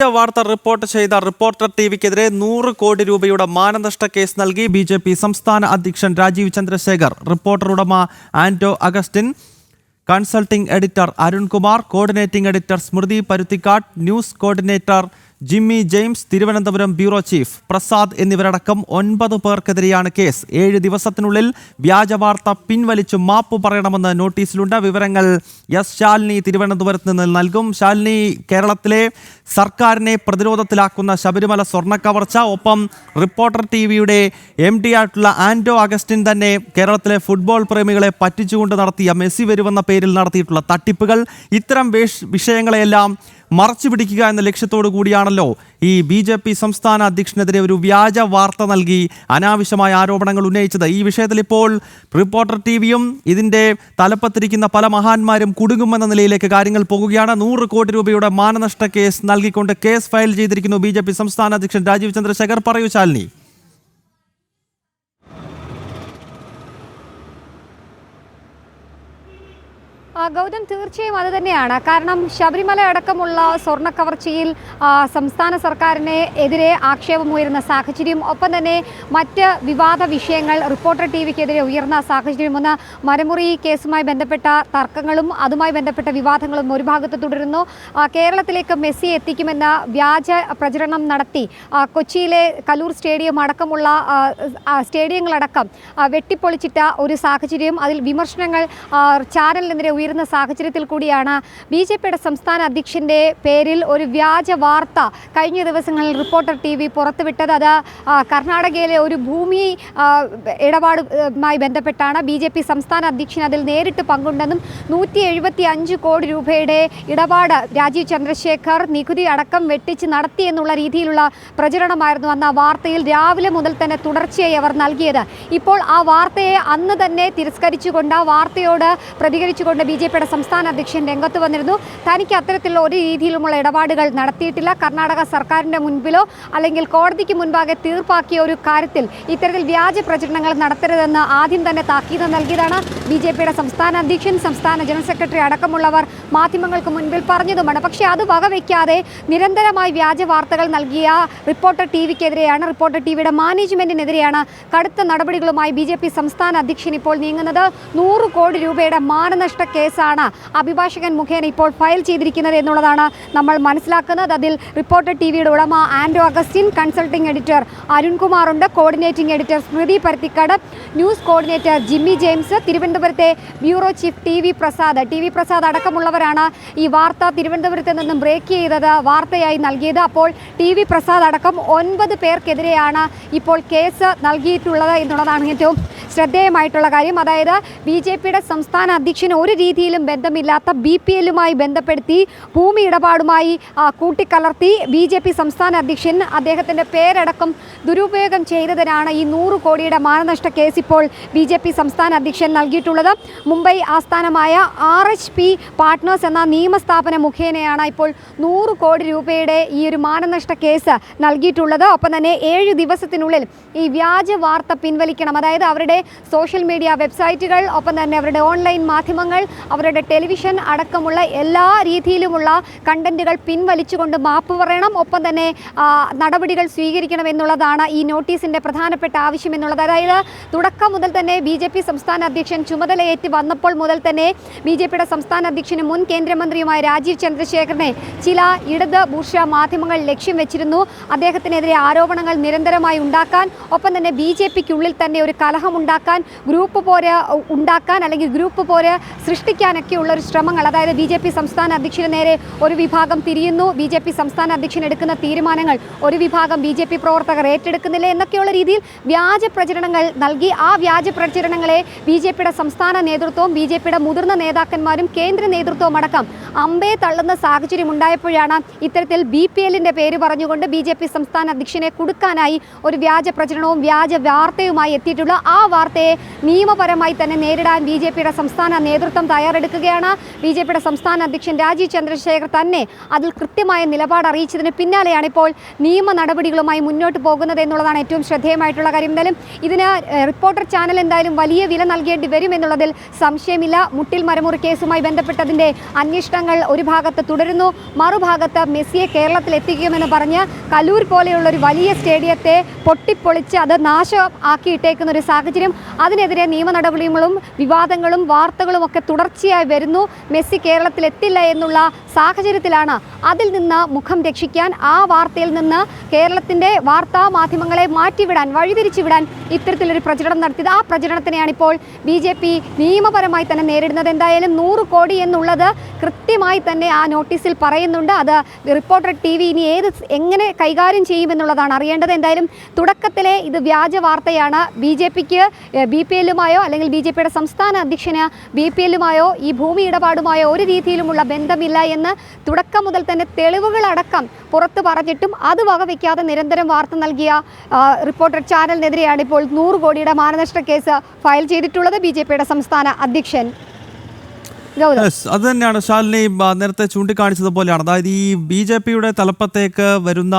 വാർത്ത റിപ്പോർട്ട് ചെയ്ത റിപ്പോർട്ടർ ടിവിക്കെതിരെ 100 കോടി രൂപയുടെ മാനനഷ്ട കേസ് നൽകി ബിജെപി സംസ്ഥാന അധ്യക്ഷൻ രാജീവ് ചന്ദ്രശേഖർ. റിപ്പോർട്ടർ ഉടമ Anto Augustine, consulting editor Arunkumar, coordinating editor Smriti Paruthikkad, news coordinator Jimmy James, Thiruvananthapuram bureau chief Prasad എന്നിവരടക്കം 9 പേർക്കെതിരെയാണ് കേസ്. 7 ദിവസത്തിനുള്ളിൽ വ്യാജവാർത്ത പിൻവലിച്ചു മാപ്പ് പറയണമെന്ന് നോട്ടീസിലുണ്ട്. വിവരങ്ങൾ എസ് ശാലിനി തിരുവനന്തപുരത്ത് നിന്ന് നൽകും. ശാലിനി, കേരളത്തിലെ സർക്കാരിനെ പ്രതിരോധത്തിലാക്കുന്ന ശബരിമല സ്വർണ്ണക്കവർച്ച, ഒപ്പം റിപ്പോർട്ടർ ടിവിയുടെ MD ആയിട്ടുള്ള ആന്റോ അഗസ്റ്റിൻ തന്നെ കേരളത്തിലെ ഫുട്ബോൾ പ്രേമികളെ പറ്റിച്ചുകൊണ്ട് നടത്തിയ മെസ്സി വരുമെന്ന പേരിൽ നടത്തിയിട്ടുള്ള തട്ടിപ്പുകൾ, ഇത്തരം വിഷയങ്ങളെല്ലാം മറച്ചു പിടിക്കുക എന്ന ലക്ഷ്യത്തോടു കൂടിയാണല്ലോ ഈ BJP സംസ്ഥാന അധ്യക്ഷനെതിരെ ഒരു വ്യാജ വാർത്ത നൽകി അനാവശ്യമായ ആരോപണങ്ങൾ ഉന്നയിച്ചത്. ഈ വിഷയത്തിൽ ഇപ്പോൾ റിപ്പോർട്ടർ ടിവിയും ഇതിന്റെ തലപ്പത്തിരിക്കുന്ന പല മഹാന്മാരും കുടുങ്ങുമെന്ന നിലയിലേക്ക് കാര്യങ്ങൾ പോകുകയാണ്. 100 കോടി രൂപയുടെ മാനനഷ്ട കേസ് നൽകിക്കൊണ്ട് കേസ് ഫയൽ ചെയ്തിരിക്കുന്നു BJP സംസ്ഥാന അധ്യക്ഷൻ രാജീവ് ചന്ദ്രശേഖർ. പറയൂ ശാലിനി. ഗൗതം, തീർച്ചയായും അത് തന്നെയാണ്. കാരണം ശബരിമല അടക്കമുള്ള സ്വർണ്ണക്കവർച്ചയിൽ സംസ്ഥാന സർക്കാരിനെ എതിരെ ആക്ഷേപമുയരുന്ന സാഹചര്യം, ഒപ്പം തന്നെ മറ്റ് വിവാദ വിഷയങ്ങൾ റിപ്പോർട്ടർ ടിവിക്കെതിരെ ഉയർന്ന സാഹചര്യം, ഒന്ന് മരമുറി കേസുമായി ബന്ധപ്പെട്ട തർക്കങ്ങളും അതുമായി ബന്ധപ്പെട്ട വിവാദങ്ങളും ഒരു ഭാഗത്ത് തുടരുന്നു. കേരളത്തിലേക്ക് മെസ്സി എത്തിക്കുമെന്ന വ്യാജ പ്രചരണം നടത്തി കൊച്ചിയിലെ കലൂർ സ്റ്റേഡിയം അടക്കമുള്ള സ്റ്റേഡിയങ്ങളടക്കം വെട്ടിപ്പൊളിച്ചിട്ട ഒരു സാഹചര്യം, അതിൽ വിമർശനങ്ങൾ ചാനലിനെതിരെ ഉയരുന്ന സാഹചര്യത്തിൽ കൂടിയാണ് BJPയുടെ സംസ്ഥാന അധ്യക്ഷന്റെ പേരിൽ ഒരു വ്യാജ വാർത്ത കഴിഞ്ഞ ദിവസങ്ങളിൽ റിപ്പോർട്ടർ TV പുറത്തുവിട്ടത്. അത് കർണാടകയിലെ ഒരു ഭൂമി ഇടപാടുമായി ബന്ധപ്പെട്ടാണ്. BJP സംസ്ഥാന അധ്യക്ഷൻ അതിൽ നേരിട്ട് പങ്കുണ്ടെന്നും 175 കോടി രൂപയുടെ ഇടപാട് രാജീവ് ചന്ദ്രശേഖർ നികുതി അടക്കം വെട്ടിച്ച് നടത്തിയെന്നുള്ള രീതിയിലുള്ള പ്രചരണമായിരുന്നു അന്ന് ആ വാർത്തയിൽ രാവിലെ മുതൽ തന്നെ തുടർച്ചയായി അവർ നൽകിയത്. ഇപ്പോൾ ആ വാർത്തയെ അന്ന് തന്നെ തിരസ്കരിച്ചുകൊണ്ട് ആ വാർത്തയോട് പ്രതികരിച്ചുകൊണ്ട് BJPയുടെ സംസ്ഥാന അധ്യക്ഷൻ രംഗത്ത് വന്നിരുന്നു. തനിക്ക് അത്തരത്തിലുള്ള ഒരു രീതിയിലുമുള്ള ഇടപാടുകൾ നടത്തിയിട്ടില്ല. കർണാടക സർക്കാരിൻ്റെ മുൻപിലോ അല്ലെങ്കിൽ കോടതിക്ക് മുൻപാകെ തീർപ്പാക്കിയ ഒരു കാര്യത്തിൽ ഇത്തരത്തിൽ വ്യാജ പ്രചരണങ്ങൾ നടത്തരുതെന്ന് ആദ്യം തന്നെ താക്കീത് നൽകിയതാണ് BJPയുടെ സംസ്ഥാന അധ്യക്ഷൻ, സംസ്ഥാന ജനറൽ സെക്രട്ടറി അടക്കമുള്ളവർ മാധ്യമങ്ങൾക്ക് മുൻപിൽ പറഞ്ഞതുമാണ്. പക്ഷേ അത് വകവയ്ക്കാതെ നിരന്തരമായി വ്യാജ വാർത്തകൾ നൽകിയ റിപ്പോർട്ടർ ടിവിക്കെതിരെയാണ്, റിപ്പോർട്ടർ ടിവിയുടെ മാനേജ്മെന്റിനെതിരെയാണ് കടുത്ത നടപടികളുമായി BJP സംസ്ഥാന അധ്യക്ഷൻ ഇപ്പോൾ നീങ്ങുന്നത്. 100 കോടി രൂപയുടെ മാനനഷ്ട കേസാണ് അഭിഭാഷകൻ മുഖേന ഇപ്പോൾ ഫയൽ ചെയ്തിരിക്കുന്നത് എന്നുള്ളതാണ് നമ്മൾ മനസ്സിലാക്കുന്നത്. അതിൽ റിപ്പോർട്ടർ ടിവിയുടെ ഉടമ ആന്റോ അഗസ്റ്റിൻ, കൺസൾട്ടിംഗ് എഡിറ്റർ അരുൺകുമാറുണ്ട്, coordinating editor Smriti Paruthikkad, news coordinator Jimmy James, തിരുവനന്തപുരത്തെ ബ്യൂറോ ചീഫ് TV പ്രസാദ് അടക്കമുള്ളവരാണ് ഈ വാർത്ത തിരുവനന്തപുരത്ത് നിന്നും ബ്രേക്ക് ചെയ്തത്, വാർത്തയായി നൽകിയത്. അപ്പോൾ TV പ്രസാദ് അടക്കം 9 പേർക്കെതിരെയാണ് ഇപ്പോൾ കേസ് നൽകിയിട്ടുള്ളത് എന്നുള്ളതാണ് ഏറ്റവും ശ്രദ്ധേയമായിട്ടുള്ള കാര്യം. അതായത് BJPയുടെ സംസ്ഥാന അധ്യക്ഷന് ഒരു രീതിയിലും ബന്ധമില്ലാത്ത BPLുമായി ബന്ധപ്പെടുത്തി ഭൂമി ഇടപാടുമായി കൂട്ടിക്കലർത്തി BJP സംസ്ഥാന അധ്യക്ഷൻ അദ്ദേഹത്തിൻ്റെ പേരടക്കം ദുരുപയോഗം ചെയ്തതിനാണ് ഈ 100 കോടിയുടെ മാനനഷ്ട കേസ് ഇപ്പോൾ BJP സംസ്ഥാന അധ്യക്ഷൻ നൽകിയിട്ടുള്ളത്. മുംബൈ ആസ്ഥാനമായ RHP പാർട്ട്നേഴ്സ് എന്ന നിയമസ്ഥാപന മുഖേനയാണ് ഇപ്പോൾ 100 കോടി രൂപയുടെ ഈ ഒരു മാനനഷ്ട കേസ് നൽകിയിട്ടുള്ളത്. ഒപ്പം തന്നെ 7 ദിവസത്തിനുള്ളിൽ ഈ വ്യാജ വാർത്ത പിൻവലിക്കണം. അതായത് അവരുടെ സോഷ്യൽ മീഡിയ വെബ്സൈറ്റുകൾ, ഒപ്പം തന്നെ അവരുടെ ഓൺലൈൻ മാധ്യമങ്ങൾ, അവരുടെ ടെലിവിഷൻ അടക്കമുള്ള എല്ലാ രീതിയിലുമുള്ള കണ്ടന്റുകൾ പിൻവലിച്ചുകൊണ്ട് മാപ്പ് പറയണം, ഒപ്പം തന്നെ നടപടികൾ സ്വീകരിക്കണം എന്നുള്ളതാണ് ഈ നോട്ടീസിൻ്റെ പ്രധാനപ്പെട്ട ആവശ്യം എന്നുള്ളത്. അതായത് തുടക്കം മുതൽ തന്നെ BJP സംസ്ഥാന അധ്യക്ഷൻ ചുമതലയേറ്റ് വന്നപ്പോൾ മുതൽ തന്നെ BJPയുടെ സംസ്ഥാന അധ്യക്ഷനും മുൻ കേന്ദ്രമന്ത്രിയുമായ രാജീവ് ചന്ദ്രശേഖറിനെ ചില ഇടത് ബൂർഷ മാധ്യമങ്ങൾ ലക്ഷ്യം വെച്ചിരുന്നു. അദ്ദേഹത്തിനെതിരെ ആരോപണങ്ങൾ നിരന്തരമായി ഉണ്ടാക്കാൻ, ഒപ്പം തന്നെ BJPക്കുള്ളിൽ തന്നെ ഒരു കലഹം ഉണ്ടാക്കാൻ, ഗ്രൂപ്പ് പോര് ഉണ്ടാക്കാൻ അല്ലെങ്കിൽ ഗ്രൂപ്പ് പോര് സൃഷ്ടിക്കാനൊക്കെയുള്ള ഒരു ശ്രമങ്ങൾ, അതായത് BJP സംസ്ഥാന അധ്യക്ഷന് നേരെ ഒരു വിഭാഗം തിരിയുന്നു, BJP സംസ്ഥാന അധ്യക്ഷൻ എടുക്കുന്ന തീരുമാനങ്ങൾ ഒരു വിഭാഗം BJP പ്രവർത്തകർ ഏറ്റെടുക്കുന്നില്ല എന്നൊക്കെയുള്ള രീതിയിൽ വ്യാജ പ്രചരണങ്ങൾ നൽകി ആ വ്യാജ പ്രചരണങ്ങളെ BJPയുടെ സംസ്ഥാന നേതൃത്വവും BJPയുടെ മുതിർന്ന നേതാക്കന്മാരും കേന്ദ്ര നേതൃത്വവും അടക്കം അമ്പേ തള്ളുന്ന സാഹചര്യം ഉണ്ടായപ്പോഴാണ് ഇത്തരത്തിൽ BPLന്റെ പേര് പറഞ്ഞുകൊണ്ട് BJP സംസ്ഥാന അധ്യക്ഷനെ കുടുക്കാനായി ഒരു വ്യാജ പ്രചരണവും വ്യാജ വാർത്തയുമായി എത്തിയിട്ടുള്ള ആ വാർത്തയെ നിയമപരമായി തന്നെ നേരിടാൻ BJPയുടെ സംസ്ഥാന നേതൃത്വം തയ്യാറെടുക്കുകയാണ്. BJPയുടെ സംസ്ഥാന അധ്യക്ഷൻ രാജീവ് ചന്ദ്രശേഖർ തന്നെ അതിൽ കൃത്യമായ നിലപാട് അറിയിച്ചതിന് പിന്നാലെയാണ് ഇപ്പോൾ നിയമ നടപടികളുമായി മുന്നോട്ട് പോകുന്നത് എന്നുള്ളതാണ് ഏറ്റവും ശ്രദ്ധേയമായിട്ടുള്ള കാര്യം. എന്തായാലും ഇതിന് റിപ്പോർട്ടർ ചാനൽ എന്തായാലും വലിയ വില നൽകേണ്ടി വരും എന്നുള്ളതിൽ സംശയമില്ല. മുട്ടിൽ മരമുറി കേസുമായി ബന്ധപ്പെട്ടതിൻ്റെ അന്വേഷണങ്ങൾ ഒരു ഭാഗത്ത് തുടരുന്നു, മറുഭാഗത്ത് മെസ്സിയെ കേരളത്തിൽ എത്തിക്കുമെന്ന് പറഞ്ഞ് കലൂർ പോലെയുള്ള ഒരു വലിയ സ്റ്റേഡിയത്തെ പൊട്ടിപ്പൊളിച്ച് അത് നാശം ആക്കിയിട്ടേക്കുന്ന ഒരു സാഹചര്യം. അതിനെതിരെ നിയമ നടപടികളും വിവാദങ്ങളും വാർത്തകളും ഒക്കെ തുടർച്ചയായി വരുന്നു. മെസ്സി കേരളത്തിൽ എത്തില്ല എന്നുള്ള സാഹചര്യത്തിലാണ് അതിൽ നിന്ന് മുഖം രക്ഷിക്കാൻ, ആ വാർത്തയിൽ നിന്ന് കേരളത്തിൻ്റെ വാർത്താ മാധ്യമങ്ങളെ മാറ്റിവിടാൻ, വഴിതിരിച്ചുവിടാൻ ഇത്തരത്തിലൊരു പ്രചരണം നടത്തിയത്. ആ പ്രചരണത്തിനെയാണ് ഇപ്പോൾ BJP നിയമപരമായി തന്നെ നേരിടുന്നത്. എന്തായാലും 100 കോടി എന്നുള്ളത് കൃത്യമായി തന്നെ ആ നോട്ടീസിൽ പറയുന്നുണ്ട്. അത് റിപ്പോർട്ടർ TV ഇനി എങ്ങനെ കൈകാര്യം ചെയ്യുമെന്നുള്ളതാണ് അറിയേണ്ടത്. എന്തായാലും തുടക്കത്തിലെ ഇത് വ്യാജ വാർത്തയാണ്. BJPക്ക് BPL-ഉമായോ അല്ലെങ്കിൽ BJPയുടെ സംസ്ഥാന അധ്യക്ഷന് BPL-ഉമായോ ഈ ഭൂമി ഇടപാടുമായോ ഒരു രീതിയിലുമുള്ള ബന്ധമില്ല എന്ന് തുടക്കം മുതൽ തന്നെ തെളിവുകളടക്കം പുറത്തു പറഞ്ഞിട്ടും അത് വകവയ്ക്കാതെ നിരന്തരം വാർത്ത നൽകിയ റിപ്പോർട്ടർ ചാനലിനെതിരെയാണ് ഇപ്പോൾ 100 കോടിയുടെ മാനനഷ്ട കേസ് ഫയൽ ചെയ്തിട്ടുള്ളത് BJPയുടെ സംസ്ഥാന അധ്യക്ഷൻ. അത് തന്നെയാണ് ശാലിനി നേരത്തെ ചൂണ്ടിക്കാണിച്ചതുപോലെയാണ്. അതായത് ഈ BJPയുടെ തലപ്പത്തേക്ക് വരുന്ന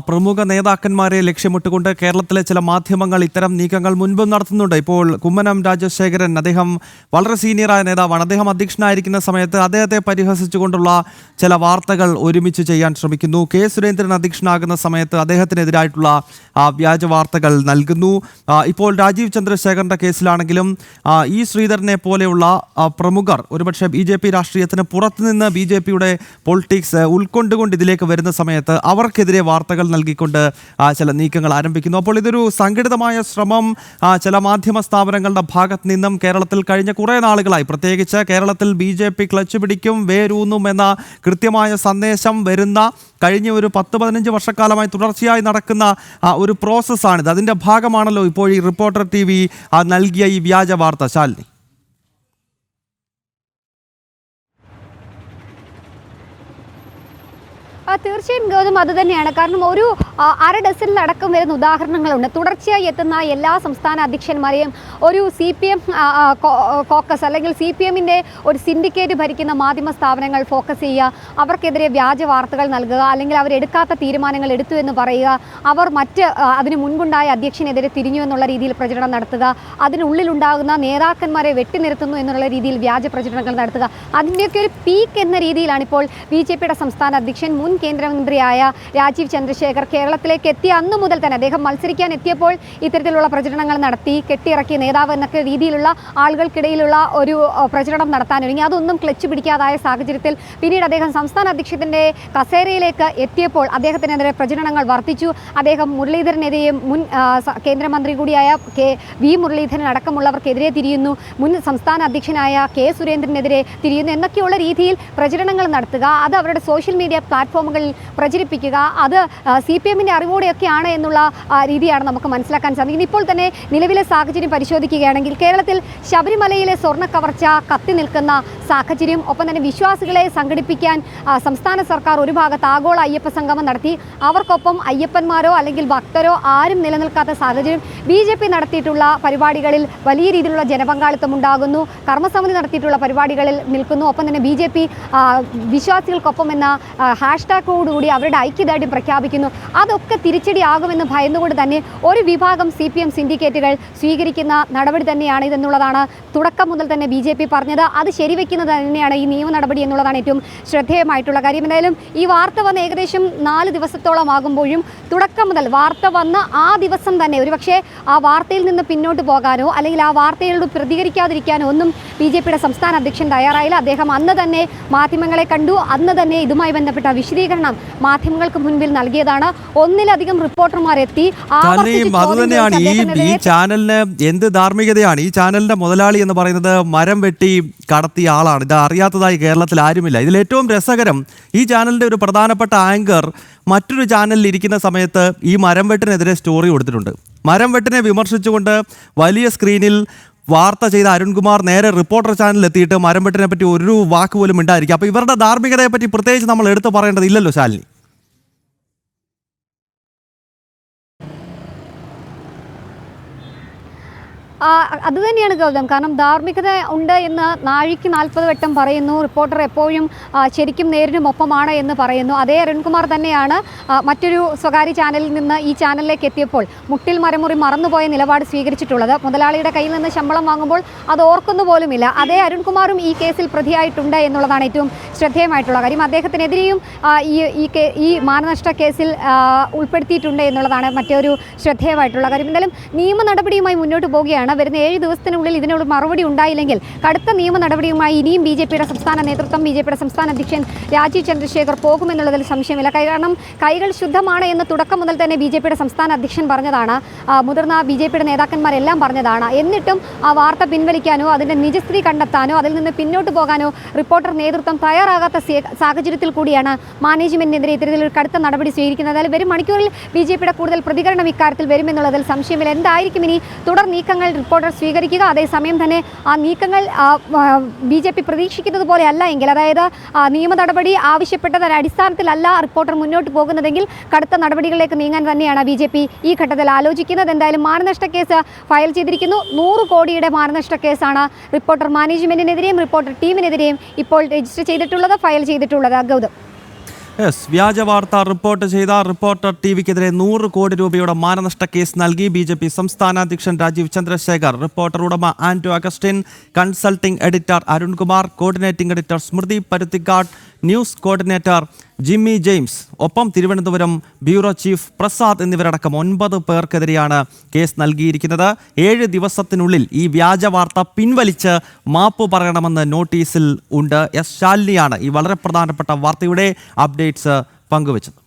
പ്രമുഖ നേതാക്കന്മാരെ ലക്ഷ്യമിട്ടുകൊണ്ട് കേരളത്തിലെ ചില മാധ്യമങ്ങൾ ഇത്തരം നീക്കങ്ങൾ മുൻപും നടത്തുന്നുണ്ട്. ഇപ്പോൾ കുമ്മനം രാജശേഖരൻ, അദ്ദേഹം വളരെ സീനിയറായ നേതാവാണ്. അദ്ദേഹം അധ്യക്ഷനായിരിക്കുന്ന സമയത്ത് അദ്ദേഹത്തെ പരിഹസിച്ചുകൊണ്ടുള്ള ചില വാർത്തകൾ ഒരുമിച്ച് ചെയ്യാൻ ശ്രമിക്കുന്നു. K. സുരേന്ദ്രൻ അധ്യക്ഷനാകുന്ന സമയത്ത് അദ്ദേഹത്തിനെതിരായിട്ടുള്ള വ്യാജ വാർത്തകൾ നൽകുന്നു. ഇപ്പോൾ രാജീവ് ചന്ദ്രശേഖറിൻ്റെ കേസിലാണെങ്കിലും E. ശ്രീധരനെ പോലെയുള്ള പ്രമുഖർ ഒരുപക്ഷെ BJP രാഷ്ട്രീയത്തിന് പുറത്തുനിന്ന് BJPയുടെ പൊളിറ്റിക്സ് ഉൾക്കൊണ്ടുകൊണ്ട് ഇതിലേക്ക് വരുന്ന സമയത്ത് അവർക്കെതിരെ വാർത്തകൾ നൽകിക്കൊണ്ട് ചില നീക്കങ്ങൾ ആരംഭിക്കുന്നു. അപ്പോൾ ഇതൊരു സംഘടിതമായ ശ്രമം ചില മാധ്യമ സ്ഥാപനങ്ങളുടെ ഭാഗത്ത് നിന്നും കേരളത്തിൽ കഴിഞ്ഞ കുറേ നാളുകളായി, പ്രത്യേകിച്ച് കേരളത്തിൽ BJP ക്ലച്ച് പിടിക്കും, വേരൂന്നും എന്ന കൃത്യമായ സന്ദേശം വരുന്ന കഴിഞ്ഞ ഒരു 10-15 വർഷക്കാലമായി തുടർച്ചയായി നടക്കുന്ന ഒരു പ്രോസസ്സാണിത്. അതിൻ്റെ ഭാഗമാണല്ലോ ഇപ്പോൾ ഈ റിപ്പോർട്ടർ TV നൽകിയ ഈ വ്യാജ വാർത്ത. ശാലിനി, തീർച്ചയായും ഗൗതം, അതുതന്നെയാണ്. കാരണം ഒരു അര ഡസനിലടക്കം വരുന്ന ഉദാഹരണങ്ങളുണ്ട്. തുടർച്ചയായി എത്തുന്ന എല്ലാ സംസ്ഥാന അധ്യക്ഷന്മാരെയും ഒരു CPM കോക്കസ് അല്ലെങ്കിൽ CPM-ൻ്റെ ഒരു സിൻഡിക്കേറ്റ് ഭരിക്കുന്ന മാധ്യമ സ്ഥാപനങ്ങൾ ഫോക്കസ് ചെയ്യുക, അവർക്കെതിരെ വ്യാജ വാർത്തകൾ നൽകുക, അല്ലെങ്കിൽ അവരെടുക്കാത്ത തീരുമാനങ്ങൾ എടുത്തു എന്ന് പറയുക, അവർ അതിന് മുൻപുണ്ടായ അധ്യക്ഷനെതിരെ തിരിഞ്ഞു എന്നുള്ള രീതിയിൽ പ്രചരണം നടത്തുക, അതിനുള്ളിലുണ്ടാകുന്ന നേതാക്കന്മാരെ വെട്ടിനിർത്തുന്നു എന്നുള്ള രീതിയിൽ വ്യാജ പ്രചരണങ്ങൾ നടത്തുക. അതിൻ്റെയൊക്കെ ഒരു പീക്ക് എന്ന രീതിയിലാണ് ഇപ്പോൾ BJPയുടെ സംസ്ഥാന അധ്യക്ഷൻ മുൻ കേന്ദ്രമന്ത്രിയായ രാജീവ് ചന്ദ്രശേഖർ കേരളത്തിലേക്ക് എത്തിയ അന്നു മുതൽ തന്നെ അദ്ദേഹം മത്സരിക്കാൻ എത്തിയപ്പോൾ ഇത്തരത്തിലുള്ള പ്രചരണങ്ങൾ നടത്തി, കെട്ടിയിറക്കിയ നേതാവ് എന്നൊക്കെ രീതിയിലുള്ള ആളുകൾക്കിടയിലുള്ള ഒരു പ്രചരണം നടത്താനൊരുങ്ങി. അതൊന്നും ക്ലച്ച് പിടിക്കാതായ സാഹചര്യത്തിൽ പിന്നീട് അദ്ദേഹം സംസ്ഥാന അധ്യക്ഷത്തിൻ്റെ കസേരയിലേക്ക് എത്തിയപ്പോൾ അദ്ദേഹത്തിനെതിരെ പ്രചരണങ്ങൾ വർദ്ധിച്ചു. അദ്ദേഹം മുരളീധരനെതിരെയും മുൻ കേന്ദ്രമന്ത്രി കൂടിയായ V. മുരളീധരൻ അടക്കമുള്ളവർക്കെതിരെ തിരിയുന്നു, മുൻ സംസ്ഥാന അധ്യക്ഷനായ K. സുരേന്ദ്രനെതിരെ തിരിയുന്നു എന്നൊക്കെയുള്ള രീതിയിൽ പ്രചരണങ്ങൾ നടത്തുക, അത് അവരുടെ സോഷ്യൽ മീഡിയ പ്ലാറ്റ്ഫോമുകളിൽ പ്രചരിപ്പിക്കുക, അത് CPM-ൻ്റെ അറിവോടെയൊക്കെയാണ് എന്നുള്ള രീതിയാണ് നമുക്ക് മനസ്സിലാക്കാൻ സാധിക്കുന്നത്. ഇപ്പോൾ തന്നെ നിലവിലെ സാഹചര്യം പരിശോധിക്കുകയാണെങ്കിൽ കേരളത്തിൽ ശബരിമലയിലെ സ്വർണ്ണ കവർച്ച കത്തി നിൽക്കുന്ന സാഹചര്യം, ഒപ്പം തന്നെ വിശ്വാസികളെ സംഘടിപ്പിക്കാൻ സംസ്ഥാന സർക്കാർ ഒരു ഭാഗത്ത് ആഗോള അയ്യപ്പ സംഗമം നടത്തി, അവർക്കൊപ്പം അയ്യപ്പന്മാരോ അല്ലെങ്കിൽ ഭക്തരോ ആരും നിലനിൽക്കാത്ത സാഹചര്യം. BJP നടത്തിയിട്ടുള്ള പരിപാടികളിൽ വലിയ രീതിയിലുള്ള ജനപങ്കാളിത്തം ഉണ്ടാകുന്നു, കർമ്മസമിതി പരിപാടികളിൽ നിൽക്കുന്നു, ഒപ്പം തന്നെ BJP വിശ്വാസികൾക്കൊപ്പം എന്ന ഹാഷ്ടാഗോടുകൂടി അവരുടെ ഐക്യദാർഢ്യം പ്രഖ്യാപിക്കുന്നു. അതൊക്കെ തിരിച്ചടിയാകുമെന്ന് ഭയന്നുകൊണ്ട് തന്നെ ഒരു വിഭാഗം CPM സിൻഡിക്കേറ്റുകൾ സ്വീകരിക്കുന്ന നടപടി തന്നെയാണ് ഇതെന്നുള്ളതാണ് തുടക്കം മുതൽ തന്നെ BJP പറഞ്ഞത്. അത് ശരിവെക്കുന്നത് തന്നെയാണ് ഈ നിയമ നടപടി എന്നുള്ളതാണ് ഏറ്റവും ശ്രദ്ധേയമായിട്ടുള്ള കാര്യം. എന്തായാലും ഈ വാർത്ത വന്ന് ഏകദേശം 4 ദിവസത്തോളം ആകുമ്പോഴും തുടക്കം മുതൽ വാർത്ത വന്ന ആ ദിവസം തന്നെ ഒരുപക്ഷെ ആ വാർത്തയിൽ നിന്ന് പിന്നോട്ട് പോകാനോ അല്ലെങ്കിൽ ആ വാർത്തയോട് പ്രതികരിക്കാതിരിക്കാനോ ഒന്നും BJPയുടെ സംസ്ഥാന അധ്യക്ഷൻ തയ്യാറായില്ല. അദ്ദേഹം അന്ന് തന്നെ മാധ്യമങ്ങളെ കണ്ടു, അന്ന് തന്നെ ഇതുമായി ബന്ധപ്പെട്ട വിശദീകരണം മാധ്യമങ്ങൾക്ക് മുൻപിൽ നൽകിയതാണ്. ഒന്നിലധികം റിപ്പോർട്ടർമാർ എത്തി. അതുതന്നെയാണ് ഈ ചാനലിന് എന്ത് ധാർമ്മികതയാണ്. ഈ ചാനലിന്റെ മുതലാളി എന്ന് പറയുന്നത് മരം വെട്ടി കടത്തിയ ആളാണ്. ഇത് അറിയാത്തതായി കേരളത്തിൽ ആരുമില്ല. ഇതിലേറ്റവും രസകരം, ഈ ചാനലിന്റെ ഒരു പ്രധാനപ്പെട്ട ആങ്കർ മറ്റൊരു ചാനലിൽ ഇരിക്കുന്ന സമയത്ത് ഈ മരം വെട്ടിനെതിരെ സ്റ്റോറി കൊടുത്തിട്ടുണ്ട്. മരം വെട്ടിനെ വിമർശിച്ചുകൊണ്ട് വലിയ സ്ക്രീനിൽ വാർത്ത ചെയ്ത അരുൺകുമാർ നേരെ റിപ്പോർട്ടർ ചാനലിൽ എത്തിയിട്ട് മരം വെട്ടിനെ പറ്റി ഒരു വാക്ക് പോലും ഉണ്ടായിരിക്കും. അപ്പോൾ ഇവരുടെ ധാർമ്മികതയെ പറ്റി പ്രത്യേകിച്ച് നമ്മൾ എടുത്തു പറയേണ്ടതില്ലല്ലോ ശാലിനി. അതുതന്നെയാണ് ഗൗതം. കാരണം ധാർമ്മികത ഉണ്ട് എന്ന് നാഴിക്ക് 40 വട്ടം പറയുന്നു. റിപ്പോർട്ടർ എപ്പോഴും ശരിക്കും നേരിനും ഒപ്പമാണ് എന്ന് പറയുന്നു. അതേ അരുൺകുമാർ തന്നെയാണ് മറ്റൊരു സ്വകാര്യ ചാനലിൽ നിന്ന് ഈ ചാനലിലേക്ക് എത്തിയപ്പോൾ മുട്ടിൽ മരമുറി മറന്നുപോയ നിലപാട് സ്വീകരിച്ചിട്ടുള്ളത്. മുതലാളിയുടെ കയ്യിൽ നിന്ന് ശമ്പളം വാങ്ങുമ്പോൾ അത് ഓർക്കുന്നു പോലുമില്ല. അതേ അരുൺകുമാറും ഈ കേസിൽ പ്രതിയായിട്ടുണ്ട് എന്നുള്ളതാണ് ഏറ്റവും ശ്രദ്ധേയമായിട്ടുള്ള കാര്യം. അദ്ദേഹത്തിനെതിരെയും ഈ മാനനഷ്ട കേസിൽ ഉൾപ്പെടുത്തിയിട്ടുണ്ട് എന്നുള്ളതാണ് മറ്റൊരു ശ്രദ്ധേയമായിട്ടുള്ള കാര്യം. എന്തായാലും നിയമ നടപടിയുമായി മുന്നോട്ട് പോവുകയാണ്. വരുന്ന 7 ദിവസത്തിനുള്ളിൽ ഇതിനോട് മറുപടി ഉണ്ടായില്ലെങ്കിൽ കടുത്ത നിയമ നടപടിയുമായി ഇനിയും ബിജെപിയുടെ സംസ്ഥാന നേതൃത്വം, ബിജെപിയുടെ സംസ്ഥാന അധ്യക്ഷൻ രാജീവ് ചന്ദ്രശേഖർ പോകുമെന്നുള്ളതിൽ സംശയമില്ല. കാരണം കൈകൾ ശുദ്ധമാണ് എന്ന് തുടക്കം മുതൽ തന്നെ ബിജെപിയുടെ സംസ്ഥാന അധ്യക്ഷൻ പറഞ്ഞതാണ്. മുതിർന്ന ബിജെപിയുടെ നേതാക്കന്മാരെല്ലാം പറഞ്ഞതാണ്. എന്നിട്ടും ആ വാർത്ത പിൻവലിക്കാനോ അതിൻ്റെ നിജസ്ഥിതി കണ്ടെത്താനോ അതിൽ നിന്ന് പിന്നോട്ട് പോകാനോ റിപ്പോർട്ടർ നേതൃത്വം തയ്യാറാകാത്ത സാഹചര്യത്തിൽ കൂടിയാണ് മാനേജ്മെന്റിനെതിരെ ഇത്തരത്തിലൊരു കടുത്ത നടപടി സ്വീകരിക്കുന്നത്. അതായത് വരും മണിക്കൂറിൽ ബിജെപിയുടെ കൂടുതൽ പ്രതികരണം ഇക്കാര്യത്തിൽ വരുമെന്നുള്ളതിൽ സംശയമില്ല. എന്തായിരിക്കും ഇനി തുടർ നീക്കങ്ങൾ റിപ്പോർട്ടർ സ്വീകരിക്കുക? അതേസമയം തന്നെ ആ നീക്കങ്ങൾ ബിജെപി പ്രതീക്ഷിക്കുന്നത് പോലെ അല്ല എങ്കിൽ, അതായത് നിയമ നടപടി ആവശ്യപ്പെട്ടതിന്റെ അടിസ്ഥാനത്തിലല്ല റിപ്പോർട്ടർ മുന്നോട്ട് പോകുന്നതെങ്കിൽ കടുത്ത നടപടികളിലേക്ക് നീങ്ങാൻ തന്നെയാണ് ബിജെപി ഈ ഘട്ടത്തിൽ ആലോചിക്കുന്നത്. എന്തായാലും മാനനഷ്ട കേസ് ഫയൽ ചെയ്തിരിക്കുന്നു. 100 കോടിയുടെ മാനനഷ്ട കേസാണ് റിപ്പോർട്ടർ മാനേജ്മെന്റിനെതിരെയും റിപ്പോർട്ടർ ടീമിനെതിരെയും ഇപ്പോൾ രജിസ്റ്റർ ചെയ്തിട്ടുള്ളത്, ഫയൽ ചെയ്തിട്ടുള്ളത്. ഗൗതം, വ്യാജ വാർത്ത റിപ്പോർട്ട് ചെയ്ത റിപ്പോർട്ടർ ടിവിക്കെതിരെ 100 കോടി രൂപയുടെ മാനനഷ്ട കേസ് നൽകി ബിജെപി സംസ്ഥാന അധ്യക്ഷൻ രാജീവ് ചന്ദ്രശേഖർ. റിപ്പോർട്ടർ ഉടമ Anto Augustine, consulting editor Arunkumar, coordinating editor Smriti Paruthikkad, news coordinator Jimmy James, ഒപ്പം തിരുവനന്തപുരം ബ്യൂറോ ചീഫ് പ്രസാദ് എന്നിവരടക്കം 9 പേർക്കെതിരെയാണ് കേസ് നൽകിയിരിക്കുന്നത്. 7 ദിവസത്തിനുള്ളിൽ ഈ വ്യാജ വാർത്ത പിൻവലിച്ച് മാപ്പ് പറയണമെന്ന് നോട്ടീസിൽ ഉണ്ട്. എസ് ശാലിനിയാണ് ഈ വളരെ പ്രധാനപ്പെട്ട വാർത്തയുടെ അപ്ഡേറ്റ്സ് പങ്കുവച്ചത്.